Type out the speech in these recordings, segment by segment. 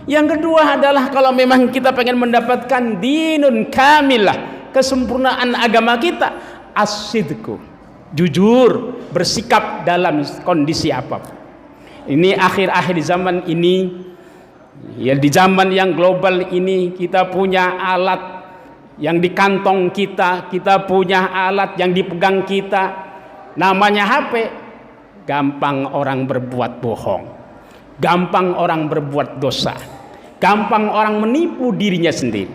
Yang kedua adalah kalau memang kita pengen mendapatkan dinun kamilah, kesempurnaan agama kita, as-sidqu, jujur, bersikap dalam kondisi apapun. Ini akhir-akhir zaman ini, ya di zaman yang global ini, kita punya alat yang di kantong kita, kita punya alat yang dipegang kita, namanya HP. Gampang orang berbuat bohong, gampang orang berbuat dosa, gampang orang menipu dirinya sendiri.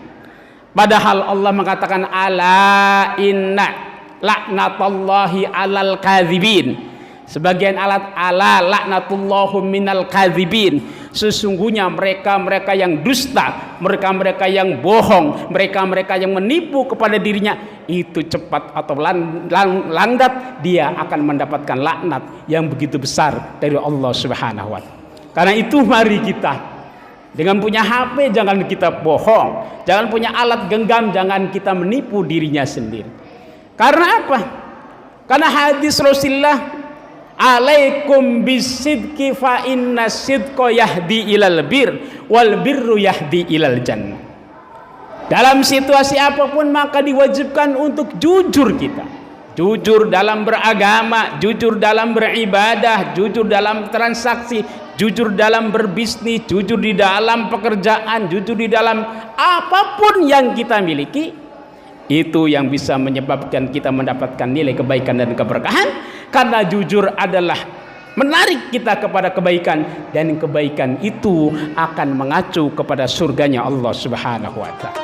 Padahal Allah mengatakan ala inna laknatullahi alal kadzibin. Sebagian alat ala laknatullahu minal kadzibin. Sesungguhnya mereka-mereka yang dusta, mereka-mereka yang bohong, mereka-mereka yang menipu kepada dirinya, itu cepat atau lambat dia akan mendapatkan laknat yang begitu besar dari Allah Subhanahu wa taala. Karena itu mari kita dengan punya HP jangan kita bohong, jangan punya alat genggam jangan kita menipu dirinya sendiri. Karena apa? Karena hadis Rasulullah, alaikum bisidqi fa inna sidqa yahdi ilal bir wal birru yahdi ilal jannah. Dalam situasi apapun maka diwajibkan untuk jujur kita. Jujur dalam beragama, jujur dalam beribadah, jujur dalam transaksi, jujur dalam berbisnis, jujur di dalam pekerjaan, jujur di dalam apapun yang kita miliki. Itu yang bisa menyebabkan kita mendapatkan nilai kebaikan dan keberkahan, karena jujur adalah menarik kita kepada kebaikan, dan kebaikan itu akan mengacu kepada surganya Allah Subhanahu wa taala.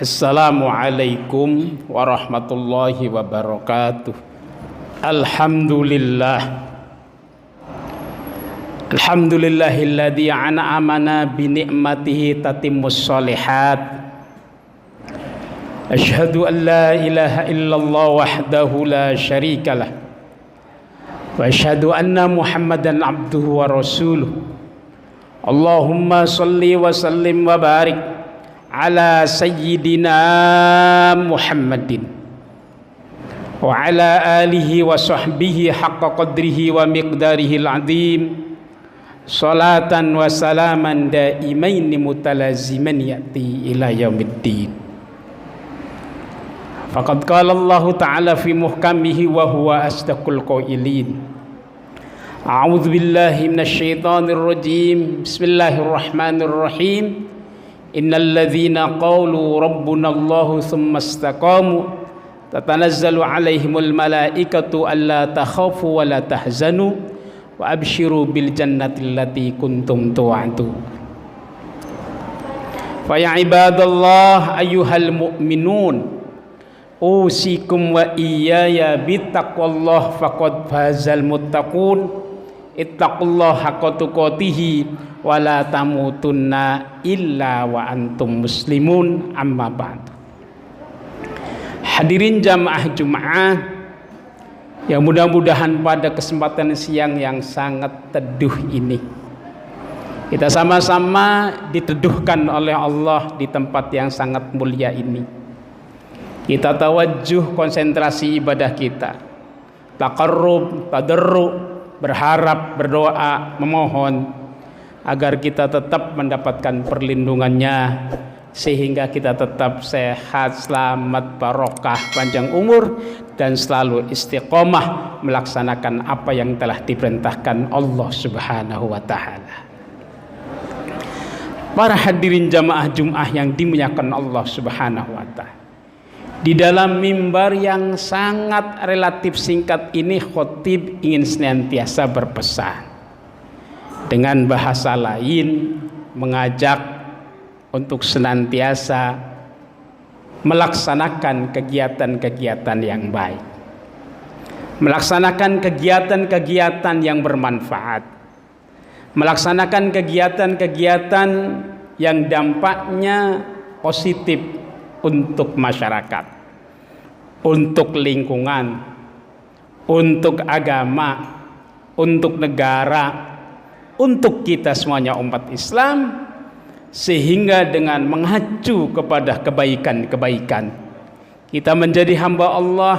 Assalamualaikum warahmatullahi wabarakatuh. Alhamdulillahilladzi an'amana bi ni'matihi tatimmus shalihat. Asyhadu an la ilaha illallah wahdahu la syarikalah. Wa asyhadu anna Muhammadan abduhu wa rasuluh. Allahumma shalli wa sallim wa barik ala sayyidina Muhammadin wa ala alihi wa sahbihi haqqa qadrihi wa miqdarihi al-azim, salatan wa salaman daimaini mutalaziman ya'ti ila yaumiddin. Faqad qala Allah ta'ala fi muhkamihi wa huwa asdaqul qailin. A'udzu billahi minasyaitonir rajim. Bismillahirrahmanirrahim. Innal ladzina qalu rabbuna Allahu tsumma istaqamu tatanazzalu alaihimul malaikatu alla takhafu wa la tahzanu wa abshiru bil jannati allati kuntum tu'adun. Fa ya ibadallah ayyuhal mu'minun usikum wa iyaya bittaqwallah faqad fazal muttaqun. Ittaqullaha haqqa tuqatih wa la tamutunna illa wa antum muslimun, amma ba'd. Hadirin jamaah Jumat yang mudah-mudahan pada kesempatan siang yang sangat teduh ini kita sama-sama diteduhkan oleh Allah di tempat yang sangat mulia ini. Kita tawajjuh konsentrasi ibadah kita, taqarrub, tadarru', berharap, berdoa, memohon agar kita tetap mendapatkan perlindungannya, sehingga kita tetap sehat, selamat, barokah, panjang umur, dan selalu istiqomah melaksanakan apa yang telah diperintahkan Allah Subhanahu wa Ta'ala. Para hadirin jamaah Jum'ah yang dimuliakan Allah Subhanahu wa Ta'ala, di dalam mimbar yang sangat relatif singkat ini, khotib ingin senantiasa berpesan dengan bahasa lain, mengajak untuk senantiasa melaksanakan kegiatan-kegiatan yang baik, melaksanakan kegiatan-kegiatan yang bermanfaat, melaksanakan kegiatan-kegiatan yang dampaknya positif untuk masyarakat, untuk lingkungan, untuk agama, untuk negara, untuk kita semuanya umat Islam, sehingga dengan mengacu kepada kebaikan-kebaikan kita menjadi hamba Allah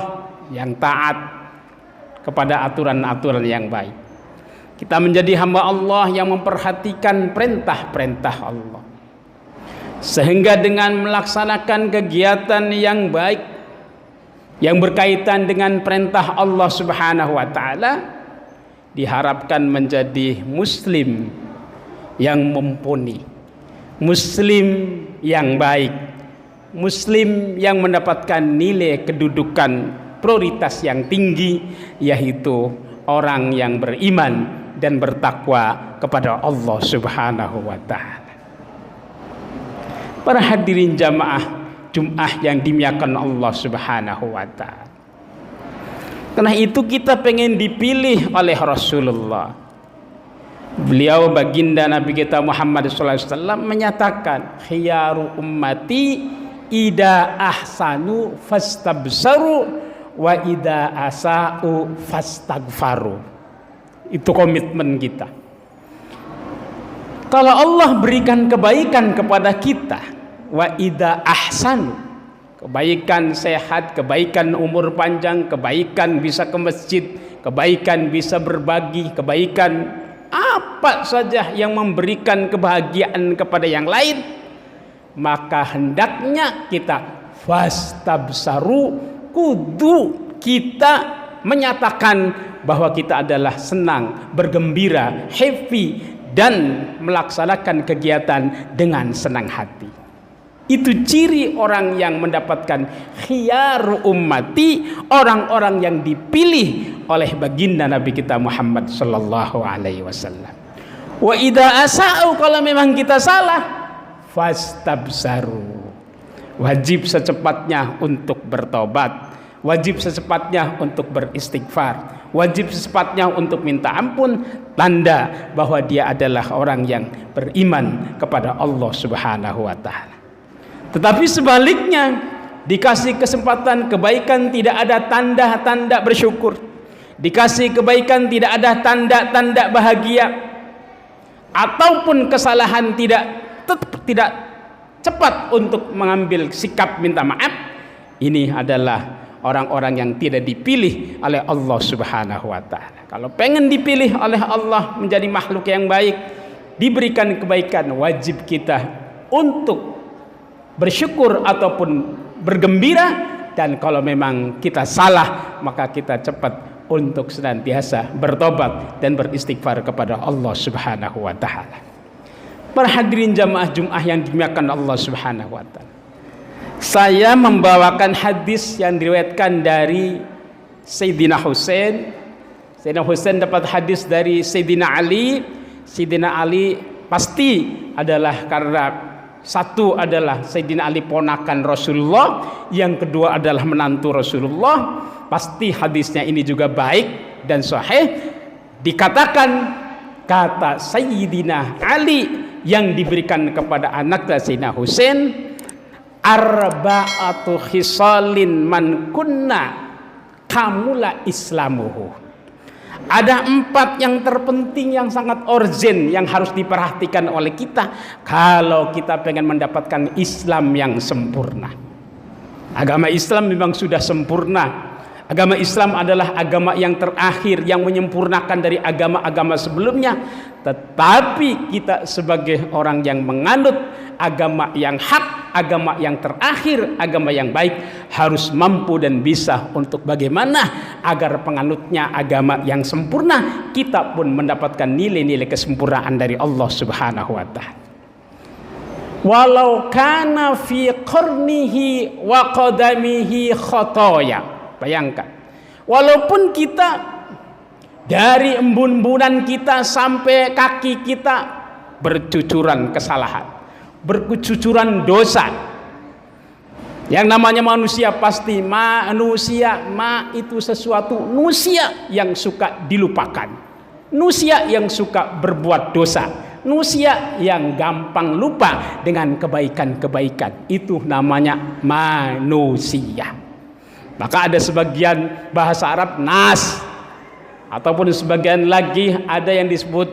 yang taat kepada aturan-aturan yang baik. Kita menjadi hamba Allah yang memperhatikan perintah-perintah Allah, sehingga dengan melaksanakan kegiatan yang baik yang berkaitan dengan perintah Allah Subhanahu wa Ta'ala, diharapkan menjadi muslim yang mumpuni, muslim yang baik, muslim yang mendapatkan nilai kedudukan prioritas yang tinggi, yaitu orang yang beriman dan bertakwa kepada Allah Subhanahu wa Ta'ala. Para hadirin jamaah Jum'ah yang dimuliakan Allah Subhanahu wa Ta'ala, karena itu kita pengen dipilih oleh Rasulullah. Beliau baginda Nabi kita Muhammad SAW menyatakan, khiyaru ummati ida ahsanu fastabsaru wa ida asa'u fastagfaru. Itu komitmen kita. Kalau Allah berikan kebaikan kepada kita, wa ida ahsanu, kebaikan sehat, kebaikan umur panjang, kebaikan bisa ke masjid, kebaikan bisa berbagi, kebaikan apa saja yang memberikan kebahagiaan kepada yang lain, maka hendaknya kita fastabsaru, kudu kita menyatakan bahwa kita adalah senang, bergembira, happy, dan melaksanakan kegiatan dengan senang hati. Itu ciri orang yang mendapatkan khiyaru ummati, orang-orang yang dipilih oleh baginda Nabi kita Muhammad sallallahu alaihi wasallam. Wa idza asa'u, kalau memang kita salah, fastabsaru, wajib secepatnya untuk bertobat, wajib secepatnya untuk beristighfar, wajib secepatnya untuk minta ampun, tanda bahwa dia adalah orang yang beriman kepada Allah Subhanahu wa Ta'ala. Tetapi sebaliknya, dikasih kesempatan kebaikan tidak ada tanda-tanda bersyukur, dikasih kebaikan tidak ada tanda-tanda bahagia, ataupun kesalahan tidak cepat untuk mengambil sikap minta maaf, ini adalah orang-orang yang tidak dipilih oleh Allah Subhanahu wa Ta'ala. Kalau pengen dipilih oleh Allah menjadi makhluk yang baik, diberikan kebaikan, wajib kita untuk bersyukur ataupun bergembira, dan kalau memang kita salah, maka kita cepat untuk senantiasa bertobat dan beristighfar kepada Allah Subhanahu wa Ta'ala. Para hadirin jamaah Jum'ah yang dimuliakan Allah Subhanahu wa Ta'ala, saya membawakan hadis yang diriwayatkan dari Sayyidina Husain. Sayyidina Husain dapat hadis dari Sayyidina Ali. Sayyidina Ali pasti adalah karena satu adalah Sayyidina Ali ponakan Rasulullah, yang kedua adalah menantu Rasulullah. Pasti hadisnya ini juga baik dan sahih. Dikatakan, kata Sayyidina Ali yang diberikan kepada anaknya Sayyidina Husain, arba'atu khisalin man kunna kamula islamuhu. Ada 4 yang terpenting, yang sangat urgent, yang harus diperhatikan oleh kita kalau kita pengen mendapatkan Islam yang sempurna. Agama Islam memang sudah sempurna. Agama Islam adalah agama yang terakhir, yang menyempurnakan dari agama-agama sebelumnya. Tetapi kita sebagai orang yang menganut agama yang hak, agama yang terakhir, agama yang baik, harus mampu dan bisa untuk bagaimana agar penganutnya agama yang sempurna, kita pun mendapatkan nilai-nilai kesempurnaan dari Allah Subhanahu wa ta'ala. Walau kana fi qarnihi wa qadamihi khotoya. Bayangkan, walaupun kita dari embun-embunan kita sampai kaki kita bercucuran kesalahan, bercucuran dosa. Yang namanya manusia pasti manusia, itu sesuatu manusia yang suka dilupakan, manusia yang suka berbuat dosa, manusia yang gampang lupa dengan kebaikan-kebaikan. Itu namanya manusia. Maka ada sebagian bahasa Arab nas, ataupun sebagian lagi ada yang disebut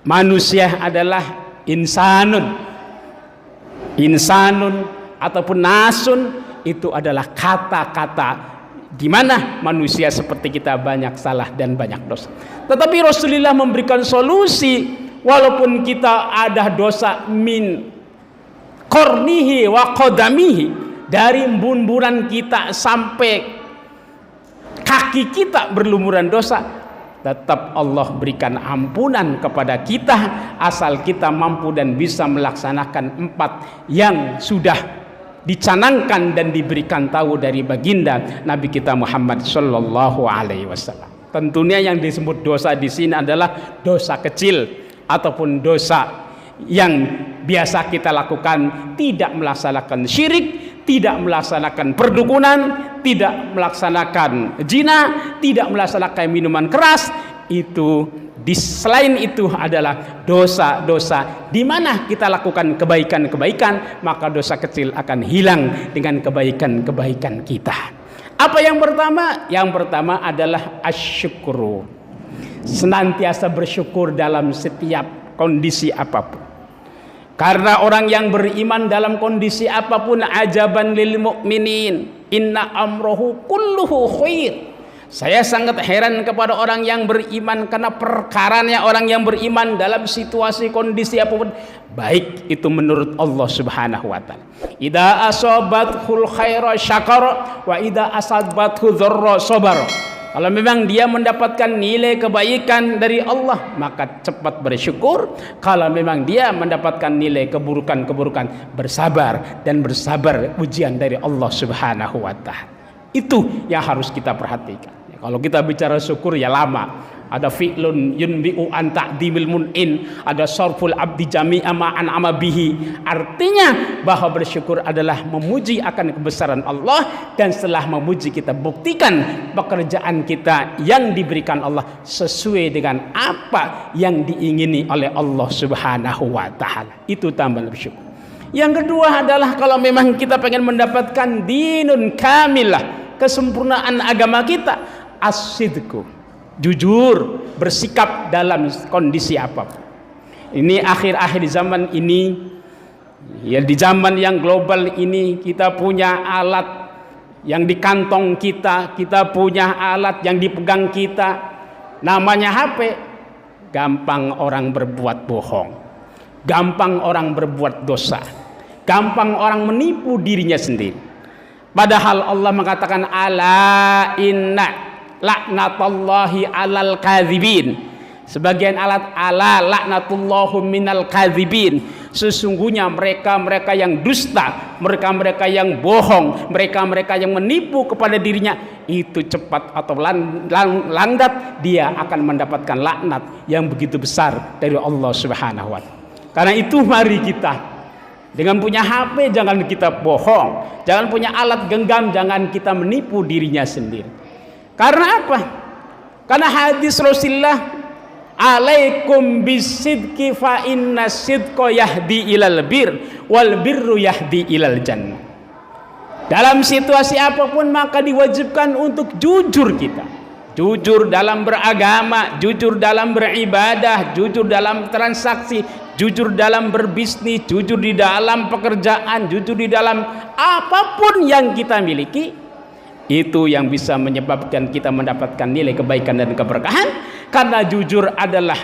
manusia adalah insanun ataupun nasun. Itu adalah kata-kata di mana manusia seperti kita banyak salah dan banyak dosa. Tetapi Rasulullah memberikan solusi, walaupun kita ada dosa min qarnihi wa qadamihi, dari embun-embunan kita sampai kaki kita berlumuran dosa, tetap Allah berikan ampunan kepada kita asal kita mampu dan bisa melaksanakan 4 yang sudah dicanangkan dan diberikan tahu dari baginda Nabi kita Muhammad sallallahu alaihi wasallam. Tentunya yang disebut dosa di sini adalah dosa kecil ataupun dosa yang biasa kita lakukan, tidak melaksanakan syirik, tidak melaksanakan perdukunan, tidak melaksanakan zina, tidak melaksanakan minuman keras. Itu selain itu adalah dosa-dosa di mana kita lakukan kebaikan-kebaikan, maka dosa kecil akan hilang dengan kebaikan-kebaikan kita. Apa yang pertama? Yang pertama adalah asyukru, senantiasa bersyukur dalam setiap kondisi apapun. Karena orang yang beriman dalam kondisi apapun, ajaban lil mu'minin inna amrohu kulluhu khair. Saya sangat heran kepada orang yang beriman, karena perkaranya orang yang beriman dalam situasi kondisi apapun baik itu menurut Allah Subhanahu wa taala. Idza asabathul khaira syakara wa idza asabathu dzarra sabara. Kalau memang dia mendapatkan nilai kebaikan dari Allah, maka cepat bersyukur. Kalau memang dia mendapatkan nilai keburukan-keburukan, bersabar, dan bersabar ujian dari Allah Subhanahu wa ta'ala. Itu yang harus kita perhatikan. Kalau kita bicara syukur ya lama. Ada fi'lun yunbi'u an ta'dimil mun'in, ada sarful abdi jami'a ma'an amabihi. Artinya bahwa bersyukur adalah memuji akan kebesaran Allah, dan setelah memuji kita buktikan pekerjaan kita yang diberikan Allah sesuai dengan apa yang diingini oleh Allah Subhanahu wa ta'ala. Itu tambah bersyukur. Yang kedua adalah kalau memang kita pengen mendapatkan dinun kamilah, kesempurnaan agama kita, as-sidqu, jujur, bersikap dalam kondisi apapun. Ini akhir-akhir zaman ini, ya di zaman yang global ini, kita punya alat yang di kantong kita, kita punya alat yang dipegang kita, namanya HP. Gampang orang berbuat bohong, gampang orang berbuat dosa, gampang orang menipu dirinya sendiri. Padahal Allah mengatakan ala inna laknatullahi alal kadzibin. Sebagian alat ala laknatullahu minal kadzibin. Sesungguhnya mereka-mereka yang dusta, mereka-mereka yang bohong, mereka-mereka yang menipu kepada dirinya, itu cepat atau lambat dia akan mendapatkan laknat yang begitu besar dari Allah Subhanahu wa ta'ala. Karena itu mari kita dengan punya HP jangan kita bohong, jangan punya alat genggam jangan kita menipu dirinya sendiri. Karena apa? Karena hadis Rasulullah, alaikum bisidqi fa inna sidqa yahdi ilal bir wal birru yahdi ilal jannah. Dalam situasi apapun maka diwajibkan untuk jujur kita. Jujur dalam beragama, jujur dalam beribadah, jujur dalam transaksi, jujur dalam berbisnis, jujur di dalam pekerjaan, jujur di dalam apapun yang kita miliki. Itu yang bisa menyebabkan kita mendapatkan nilai kebaikan dan keberkahan. Karena jujur adalah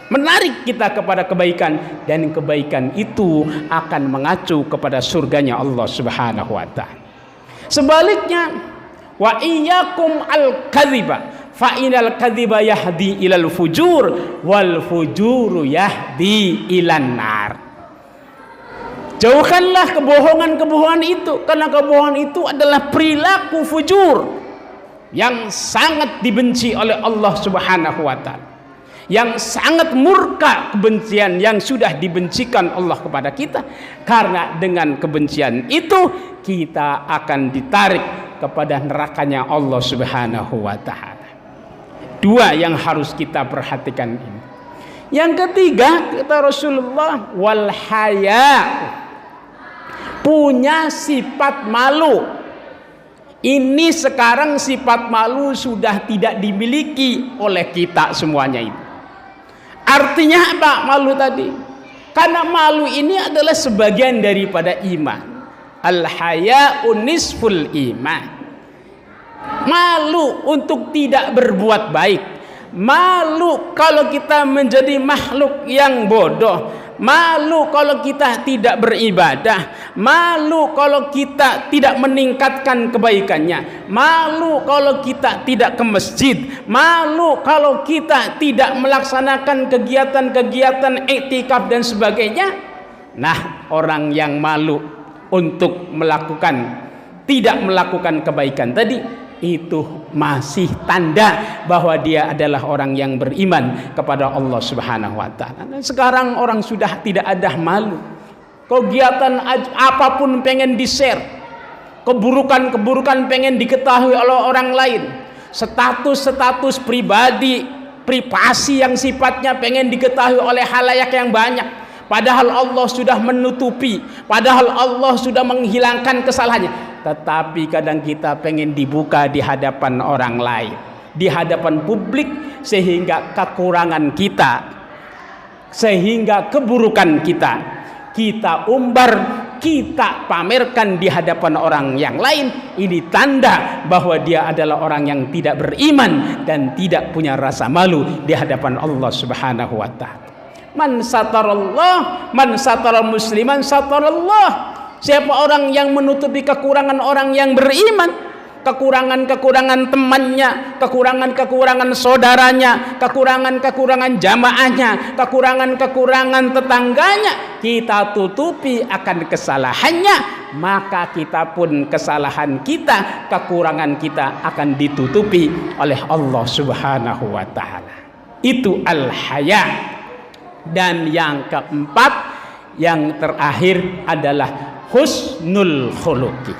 menarik kita kepada kebaikan, dan kebaikan itu akan mengacu kepada surganya Allah Subhanahu wa taala. Sebaliknya, wa iyyakum al-kadziba fa inal kadziba yahdi ilal fujur wal fujuru yahdi ilan nar. Jauhkanlah kebohongan-kebohongan itu, karena kebohongan itu adalah perilaku fujur yang sangat dibenci oleh Allah Subhanahu wa taala, yang sangat murka kebencian yang sudah dibencikan Allah kepada kita. Karena dengan kebencian itu kita akan ditarik kepada nerakanya Allah Subhanahu wa taala. Dua yang harus kita perhatikan ini. Yang ketiga, kata Rasulullah, wal haya, punya sifat malu. Ini sekarang sifat malu sudah tidak dimiliki oleh kita semuanya ini. Artinya apa malu tadi? Karena malu ini adalah sebagian daripada iman. Al-haya'u nisful iman. Malu untuk tidak berbuat baik. Malu kalau kita menjadi makhluk yang bodoh. Malu kalau kita tidak beribadah. Malu kalau kita tidak meningkatkan kebaikannya. Malu kalau kita tidak ke masjid. Malu kalau kita tidak melaksanakan kegiatan-kegiatan iktikaf dan sebagainya. Nah, orang yang malu untuk tidak melakukan kebaikan tadi, itu masih tanda bahwa dia adalah orang yang beriman kepada Allah Subhanahu wa taala. Sekarang orang sudah tidak ada malu. Kegiatan apapun pengen di-share. Keburukan-keburukan pengen diketahui oleh orang lain. Status-status privasi yang sifatnya pengen diketahui oleh halayak yang banyak. Padahal Allah sudah menutupi, padahal Allah sudah menghilangkan kesalahannya. Tetapi kadang kita pengen dibuka di hadapan orang lain, di hadapan publik, sehingga kekurangan kita, sehingga keburukan kita umbar, kita pamerkan di hadapan orang yang lain. Ini tanda bahwa dia adalah orang yang tidak beriman dan tidak punya rasa malu di hadapan Allah Subhanahu wa taala. Man satarallah, man satara musliman satarallah. Siapa orang yang menutupi kekurangan orang yang beriman, kekurangan-kekurangan temannya, kekurangan-kekurangan saudaranya, kekurangan-kekurangan jamaahnya, kekurangan-kekurangan tetangganya, kita tutupi akan kesalahannya, maka kita pun kesalahan kita, kekurangan kita akan ditutupi oleh Allah Subhanahu wa taala. Itu al-haya. Dan yang keempat, yang terakhir adalah husnul khuluqi,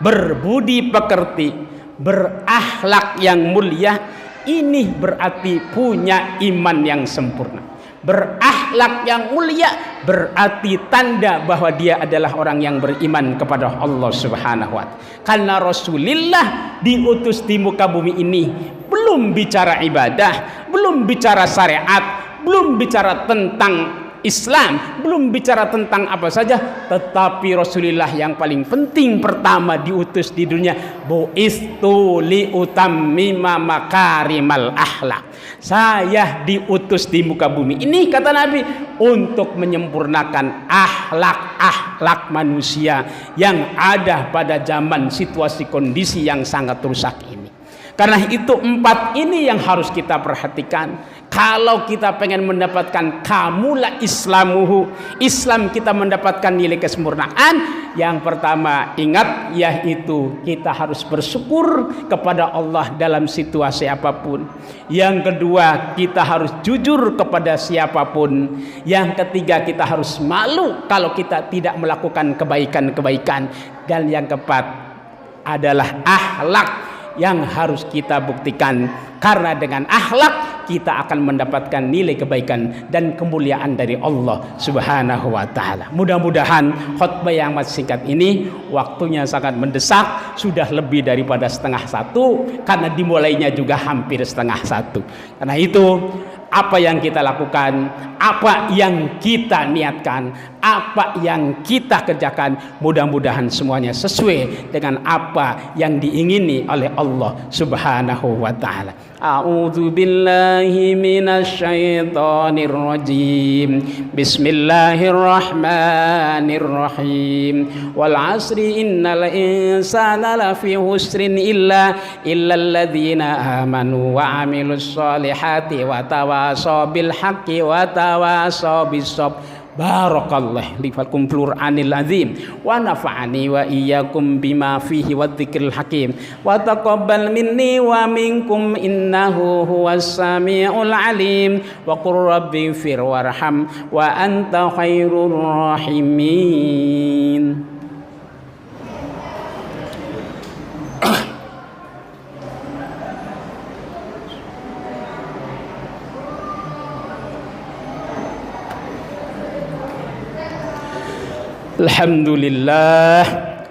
berbudi pekerti, berakhlak yang mulia. Ini berarti punya iman yang sempurna. Berakhlak yang mulia berarti tanda bahwa dia adalah orang yang beriman kepada Allah Subhanahu wa taala. Karena Rasulullah diutus di muka bumi ini belum bicara ibadah, belum bicara syariat, belum bicara tentang Islam, belum bicara tentang apa saja, tetapi Rasulullah yang paling penting pertama diutus di dunia, bu'istu liutammima makarimal akhlak. Saya diutus di muka bumi ini, kata Nabi, untuk menyempurnakan akhlak manusia yang ada pada zaman situasi kondisi yang sangat rusak ini. Karena itu empat ini yang harus kita perhatikan. Kalau kita pengen mendapatkan kamula islamuhu, Islam kita mendapatkan nilai kesempurnaan, yang pertama ingat, yaitu kita harus bersyukur kepada Allah dalam situasi apapun. Yang kedua, kita harus jujur kepada siapapun. Yang ketiga, kita harus malu kalau kita tidak melakukan kebaikan-kebaikan. Dan yang keempat adalah akhlak yang harus kita buktikan, karena dengan akhlak kita akan mendapatkan nilai kebaikan dan kemuliaan dari Allah Subhanahu wa taala. Mudah-mudahan khutbah yang masih singkat ini, waktunya sangat mendesak, sudah lebih daripada 1:30, karena dimulainya juga hampir 1:30. Karena itu apa yang kita lakukan, apa yang kita niatkan, apa yang kita kerjakan, mudah-mudahan semuanya sesuai dengan apa yang diingini oleh Allah Subhanahu wa taala. A'udzu billahi minasy syaithanir rajim. Bismillahirrahmanirrahim. Wal 'asri innal insana lafi husrin illa alladzina amanu wa 'amilus solihati wa tawasaw bil haqqi wa tawasaw bis sabr. Barakallah li lakum fil Qur'anil azim wa nafa'ani wa iyyakum bima fihi wadh-dhikril hakim wa taqabbal minni wa minkum innahu huwas samiul alim wa qur rabbighfir warham wa anta khairur rahimin.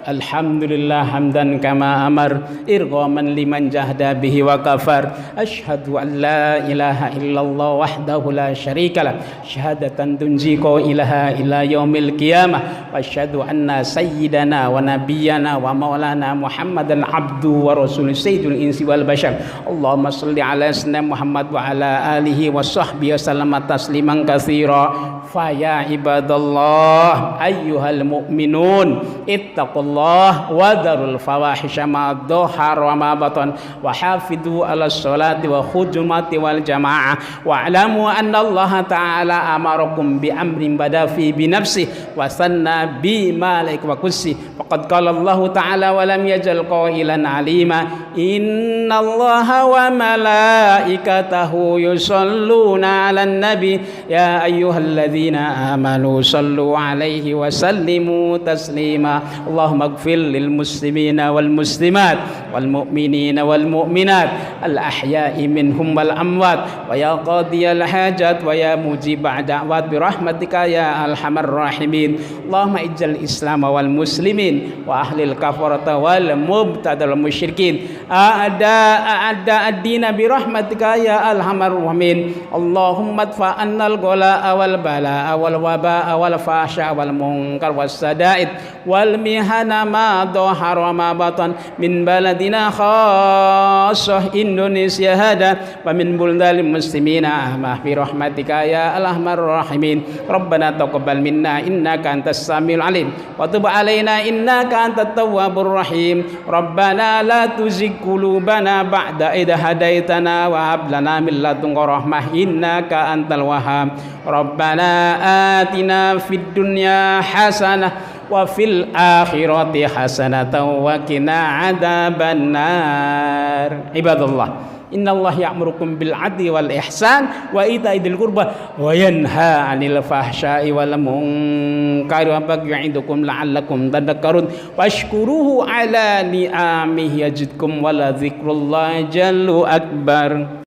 Alhamdulillah hamdan kama amar irghaman liman jahda bihi wa kafar. Asyhadu an la ilaha illallah wahdahu la syarikalah syahadatan tunjiqo ilaha ila yaumil qiyamah. Wa asyhadu anna sayyidana wa nabiyyana wa maulana Muhammadan abdu wa rasul sayyidul insi wal bashar. Allahumma shalli ala sayyidina Muhammad wa ala alihi wa sahbihi wasallama tasliman katsira. Fa ya ibadallah ayyuhal mu'minun ittaqullah wa darul fawahisha ma dhahar wa ma batan wa hafidhu ala sholati wa khujumati wal jamaah wa alamu anna Allah ta'ala amarakum bi amrin bada fi bi nafsi wa sanna bi malaik wa kursi. Faqad qala Allah ta'ala wa lam yajal qailan alima inna Allah wa malaikatahu yusalluna 'alan nabi ya ayyuhalladzina amanu sallu 'alaihi wa sallimu taslima. Allahumma ighfir lil muslimina wal muslimat wal mu'minina wal mu'minat al ahya'i minhum wal amwat wa ya qadiyal hajat wa ya mujibad da'wat bi rahmatika ya arhamar rahimin. Allahumma ij'al islam wal muslimin wa ahlil kafarata wal mubtadal musyrikin a'da ad-din bi rahmatika ya arhamar rahimin. Allahumma adfa annal ghala wal bala wal waba wal fahsya wal munkar was sada'id wal mihana ma dhahara wa ma batan min baladina khassah Indonesia hada wa min buldal muslimina ma bi rahmatika ya arhamar rahimin. Rabbana taqabbal minna innaka antas samiul alim wa tub alaina innaka antat tawwabur rahim. Rabbana la tuzigh qulubana ba'da idh hadaitana wa hab lana min ladunka rahmah innaka antal wahhab. Rabbana atina fid dunya hasanah wa fil akhirati hasanatan wa qina adzabannar. Ibadallah, innallaha ya'murukum bil 'adli wal ihsan wa ita'i dzil qurba wa yanha 'anil fahsya'i wal munkari wa ya'idukum la'allakum tadhakkarun washkuruhu 'ala ni'amihi yazidkum wa la dzikrullahi jallu akbar.